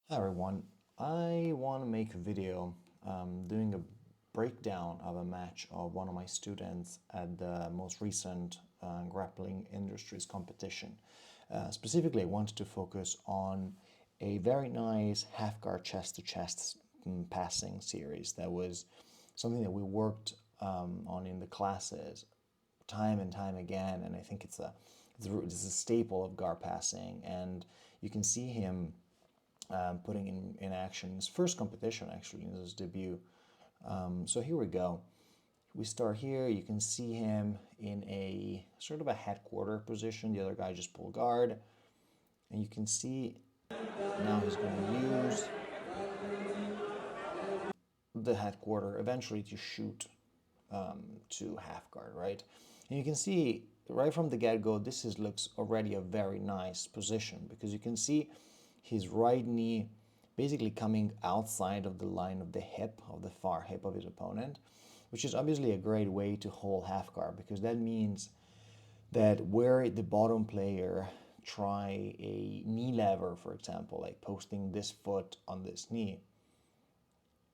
Hi everyone, I want to make a video doing a breakdown of a match of one of my students at the most recent grappling industries competition. Specifically, I wanted to focus on a very nice half guard chest to chest passing series. That was something that we worked on in the classes time and time again, and I think it's a staple of guard passing, and you can see him putting in action his first competition, actually, in his debut. So here we go. We start here. You can see him in a sort of a headquarter position. The other guy just pulled guard. And you can see now he's going to use the headquarter eventually to shoot to half guard, right? And you can see right from the get-go, looks already a very nice position because you can see his right knee basically coming outside of the line of the hip, of the far hip of his opponent, which is obviously a great way to hold half guard because that means that where the bottom player try a knee lever, for example, like posting this foot on this knee,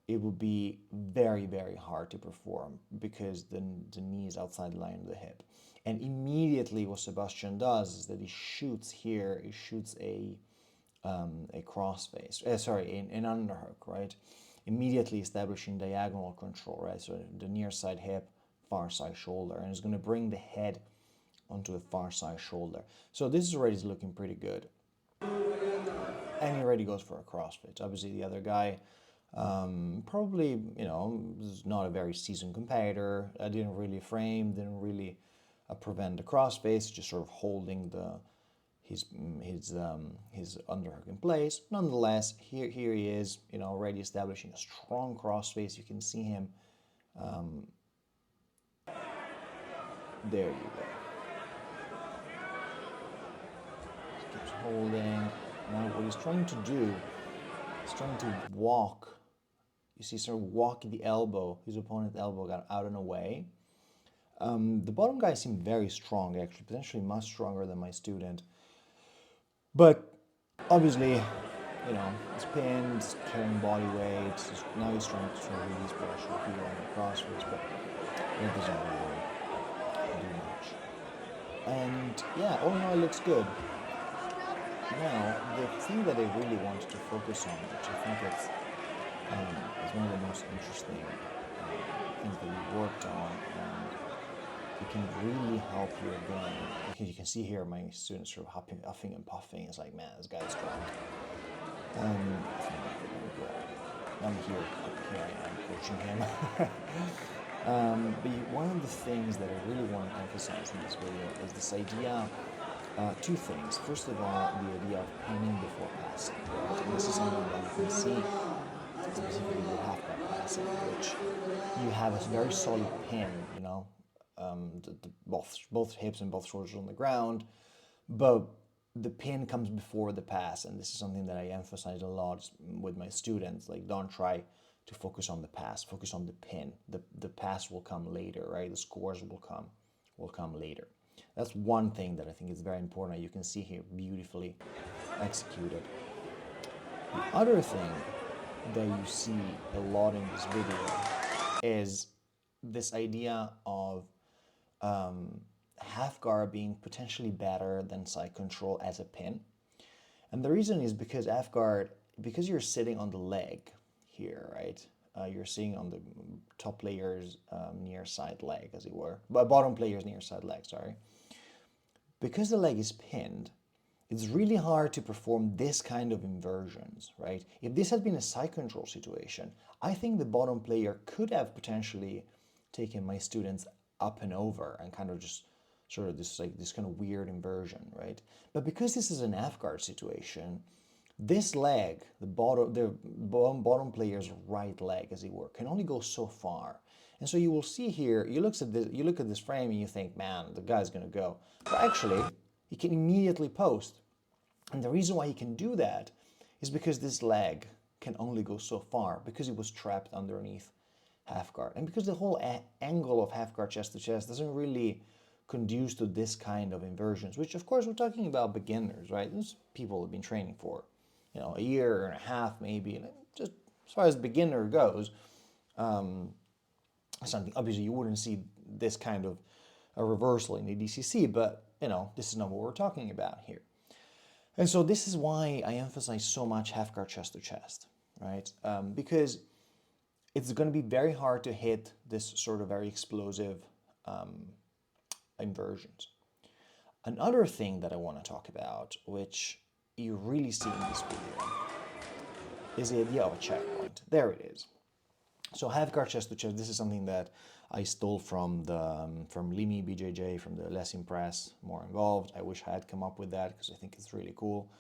it would be very, very hard to perform because the knee is outside the line of the hip. And immediately what Sebastian does is that he shoots here, he shoots a crossface, an underhook, right? Immediately establishing diagonal control, right? So the near side hip, far side shoulder, and it's going to bring the head onto the far side shoulder. So this is already looking pretty good. And he already goes for a crossface. Obviously the other guy probably, is not a very seasoned competitor. Didn't really frame, didn't really prevent the crossface, just sort of holding his underhook in place. Nonetheless, here he is, already establishing a strong crossface. You can see him. There you go. He keeps holding. Now what he's trying to do is trying to walk. You see, sort of walk the elbow. His opponent's elbow got out and away. The bottom guy seemed very strong, actually, potentially much stronger than my student. But obviously, he's pinned, carrying body weight. Now he's trying to release pressure here on the crossface, but it doesn't really do much. And yeah, all in all, it looks good. Now, the thing that I really wanted to focus on, which I think is one of the most interesting things that we worked on, and it can really help your game. Because you can see here my students sort of huffing and puffing. It's like, man, this guy's strong. I'm here I am coaching him. But one of the things that I really want to emphasize in this video is this idea. Two things. First of all, the idea of pinning before passing. Right? And this is something that you can see specifically with half guard passing, which you have a very solid pin, both hips and both shoulders on the ground, but the pin comes before the pass, and this is something that I emphasize a lot with my students. Like, don't try to focus on the pass, focus on the pin. The pass will come later, right? The scores will come later. That's one thing that I think is very important. You can see here beautifully executed. The other thing that you see a lot in this video is this idea of half guard being potentially better than side control as a pin. And the reason is because half guard, because you're sitting on the leg here, right? You're sitting on the top player's near side leg, as it were, but bottom player's near side leg, sorry. Because the leg is pinned, it's really hard to perform this kind of inversions, right? If this had been a side control situation, I think the bottom player could have potentially taken my students up and over and kind of just sort of this kind of weird inversion, right? But because this is an half guard situation, this leg, the bottom player's right leg, as it were, can only go so far. And so you will see here, you look at this frame and you think, man, the guy's gonna go. But actually, he can immediately post. And the reason why he can do that is because this leg can only go so far, because it was trapped underneath half guard. And because the whole angle of half guard chest to chest doesn't really conduce to this kind of inversions, which of course we're talking about beginners, right? Those people have been training for a year and a half maybe, and just as far as beginner goes, something obviously you wouldn't see this kind of a reversal in the DCC, but this is not what we're talking about here. And so this is why I emphasize so much half guard chest to chest, right? Because it's going to be very hard to hit this sort of very explosive inversions. Another thing that I want to talk about, which you really see in this video, is the idea of a checkpoint. There it is. So half guard chest to chest, this is something that I stole from Limi BJJ, from the Less Impress, More Involved. I wish I had come up with that because I think it's really cool.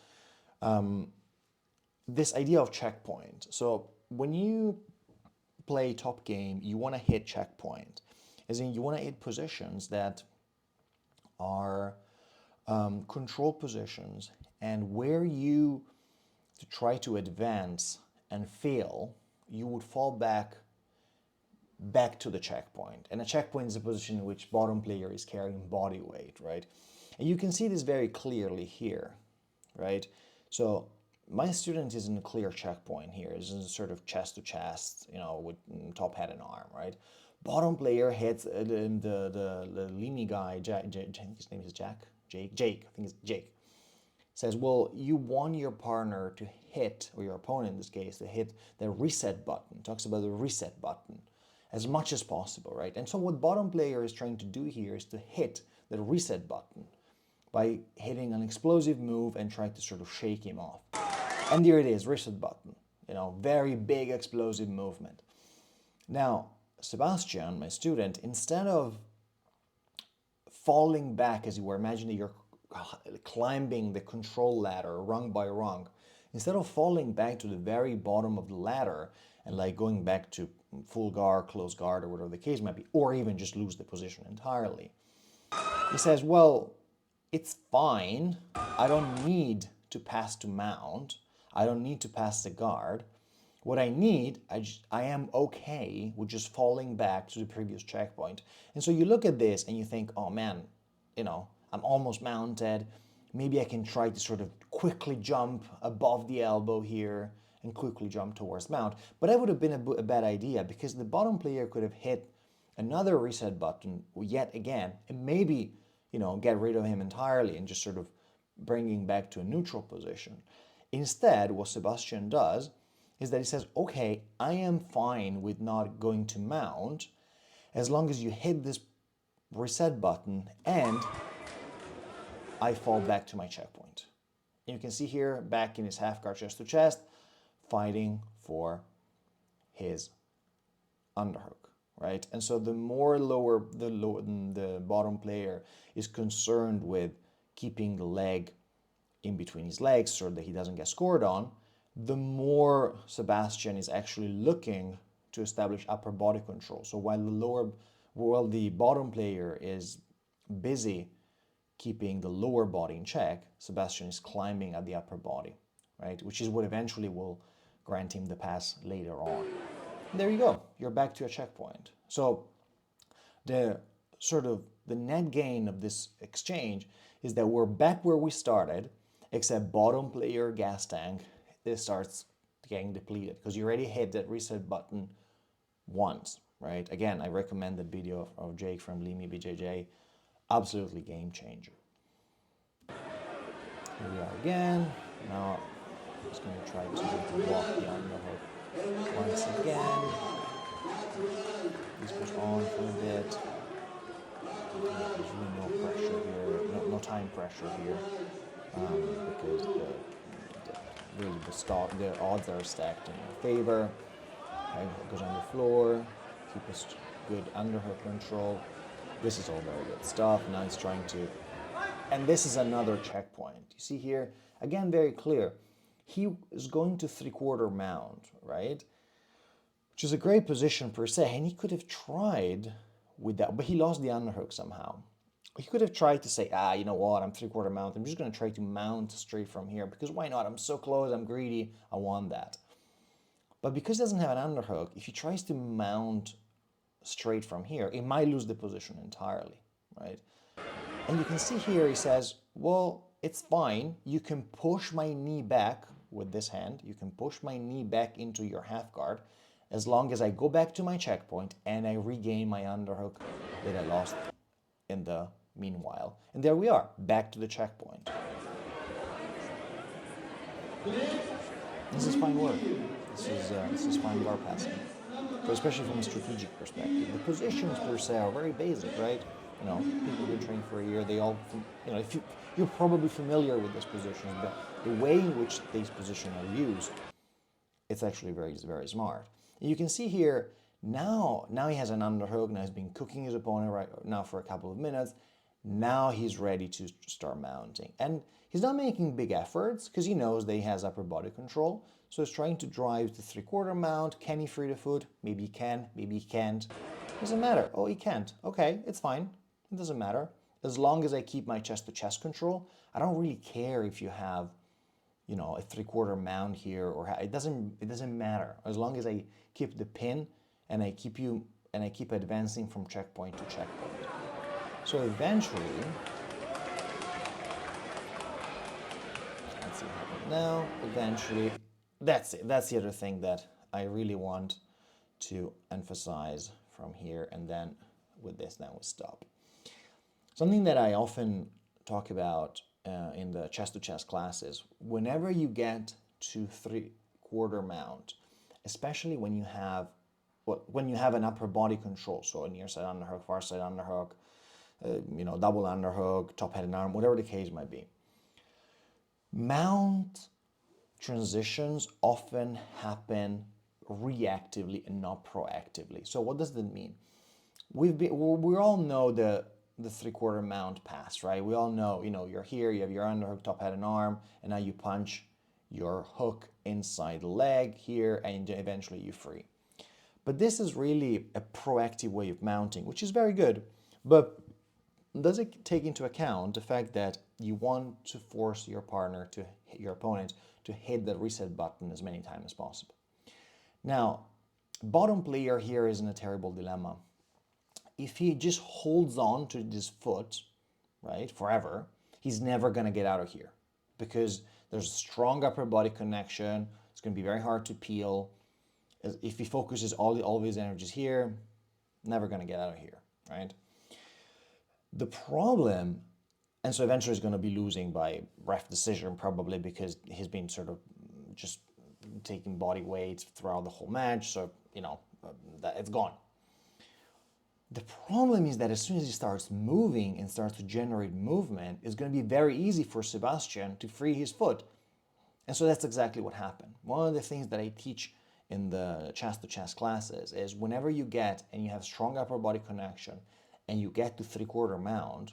This idea of checkpoint. So when you play top game, you want to hit checkpoint, as in you want to hit positions that are control positions, and where you to try to advance and fail, you would fall back to the checkpoint. And a checkpoint is a position in which bottom player is carrying body weight, right? And you can see this very clearly here, right? So my student is in a clear checkpoint here. This is sort of chest to chest, with top, head, and arm, right? Bottom player hits the Limi guy, his name is Jake, I think it's Jake. Says, well, you want your partner to hit, or your opponent in this case, to hit the reset button. Talks about the reset button as much as possible, right? And so what bottom player is trying to do here is to hit the reset button by hitting an explosive move and trying to sort of shake him off. And there it is, reset button. Very big explosive movement. Now, Sebastian, my student, instead of falling back, as you were imagining you're climbing the control ladder rung by rung, instead of falling back to the very bottom of the ladder and like going back to full guard, close guard, or whatever the case might be, or even just lose the position entirely, he says, well, it's fine. I don't need to pass to mount. I don't need to pass the guard. What I need, I am okay with just falling back to the previous checkpoint. And so you look at this and you think, oh man, I'm almost mounted. Maybe I can try to sort of quickly jump above the elbow here and quickly jump towards mount. But that would have been a bad idea, because the bottom player could have hit another reset button yet again and maybe, get rid of him entirely and just sort of bringing back to a neutral position. Instead, what Sebastian does is that he says, okay, I am fine with not going to mount as long as you hit this reset button and I fall back to my checkpoint. And you can see here, back in his half guard chest to chest, fighting for his underhook, right? And so the more the bottom player is concerned with keeping the leg in between his legs so that he doesn't get scored on, the more Sebastian is actually looking to establish upper body control. So while the bottom player is busy keeping the lower body in check, Sebastian is climbing at the upper body, right? Which is what eventually will grant him the pass later on. And there you go. You're back to a checkpoint. So the net gain of this exchange is that we're back where we started, except bottom player gas tank, it starts getting depleted because you already hit that reset button once, right? Again, I recommend the video of Jake from Limi BJJ. Absolutely game changer. Here we are again. Now I'm just going to try to block the underhook once again. This goes on for a bit. There's really no pressure here, no time pressure here, because the odds are stacked in your favor. Okay, it goes on the floor. Keep a good underhook control. This is all very good stuff. Now he's trying to, and this is another checkpoint. You see here, again, very clear. He is going to 3/4 mount, right? Which is a great position per se, and he could have tried with that, but he lost the underhook somehow. He could have tried to say, you know what, I'm 3/4 mount. I'm just going to try to mount straight from here, because why not? I'm so close, I'm greedy, I want that. But because he doesn't have an underhook, if he tries to mount straight from here, it might lose the position entirely, right? And you can see here he says, well, it's fine. You can push my knee back with this hand. You can push my knee back into your half guard as long as I go back to my checkpoint and I regain my underhook that I lost in the meanwhile. And there we are, back to the checkpoint. This is fine work. This is fine guard passing. So especially from a strategic perspective. The positions per se are very basic, right? You know, people who train for a year, they all, you know, if you're probably familiar with this position, but the way in which these positions are used, it's actually very, very smart. And you can see here, now he has an underhook, now he's been cooking his opponent right now for a couple of minutes. Now he's ready to start mounting. And he's not making big efforts because he knows that he has upper body control. So he's trying to drive the 3/4 mount. Can he free the foot? Maybe he can, maybe he can't. Doesn't matter. Oh, he can't. Okay, it's fine. It doesn't matter. As long as I keep my chest-to-chest control, I don't really care if you have, you know, a 3/4 mount here or it doesn't matter. As long as I keep the pin and I keep advancing from checkpoint to checkpoint. So eventually, let's see what happens now. Eventually, that's it. That's the other thing that I really want to emphasize from here. And then with this, now we stop. Something that I often talk about in the chest-to-chest classes, whenever you get to 3/4 mount, especially when you have an upper body control, so a near side underhook, far side underhook, you know, double underhook, top-headed arm, whatever the case might be. Mount transitions often happen reactively and not proactively. So what does that mean? We all know the 3/4 mount pass, right? We all know, you know, you're here, you have your underhook, top-headed arm, and now you punch your hook inside the leg here, and eventually you free. But this is really a proactive way of mounting, which is very good. But does it take into account the fact that you want to force your opponent to hit the reset button as many times as possible? Now, bottom player here is in a terrible dilemma. If he just holds on to this foot, right, forever, he's never going to get out of here because there's a strong upper body connection. It's going to be very hard to peel. If he focuses all of his energies here, never going to get out of here, right? The problem, and so eventually he's going to be losing by ref decision probably because he's been sort of just taking body weight throughout the whole match. So, you know, it's gone. The problem is that as soon as he starts moving and starts to generate movement, it's going to be very easy for Sebastian to free his foot. And so that's exactly what happened. One of the things that I teach in the chest-to-chest classes is whenever you get and you have strong upper body connection and you get to 3/4 mount,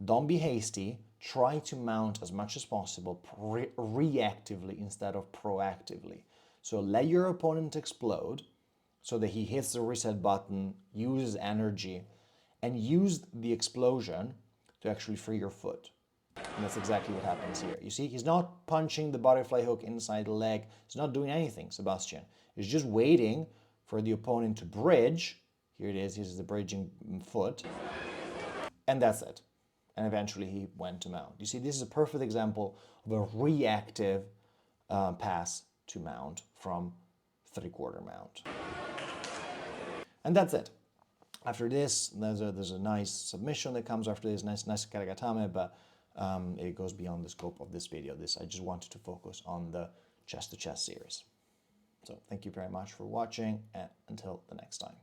don't be hasty. Try to mount as much as possible reactively instead of proactively. So let your opponent explode so that he hits the reset button, uses energy, and use the explosion to actually free your foot. And that's exactly what happens here. You see, he's not punching the butterfly hook inside the leg. He's not doing anything, Sebastian. He's just waiting for the opponent to bridge. Here it is, here's the bridging foot. And that's it. And eventually he went to mount. You see, this is a perfect example of a reactive pass to mount from 3/4 mount. And that's it. After this, there's a nice submission that comes after this, nice karagatame, but it goes beyond the scope of this video. I just wanted to focus on the chest-to-chest series. So thank you very much for watching, and until the next time.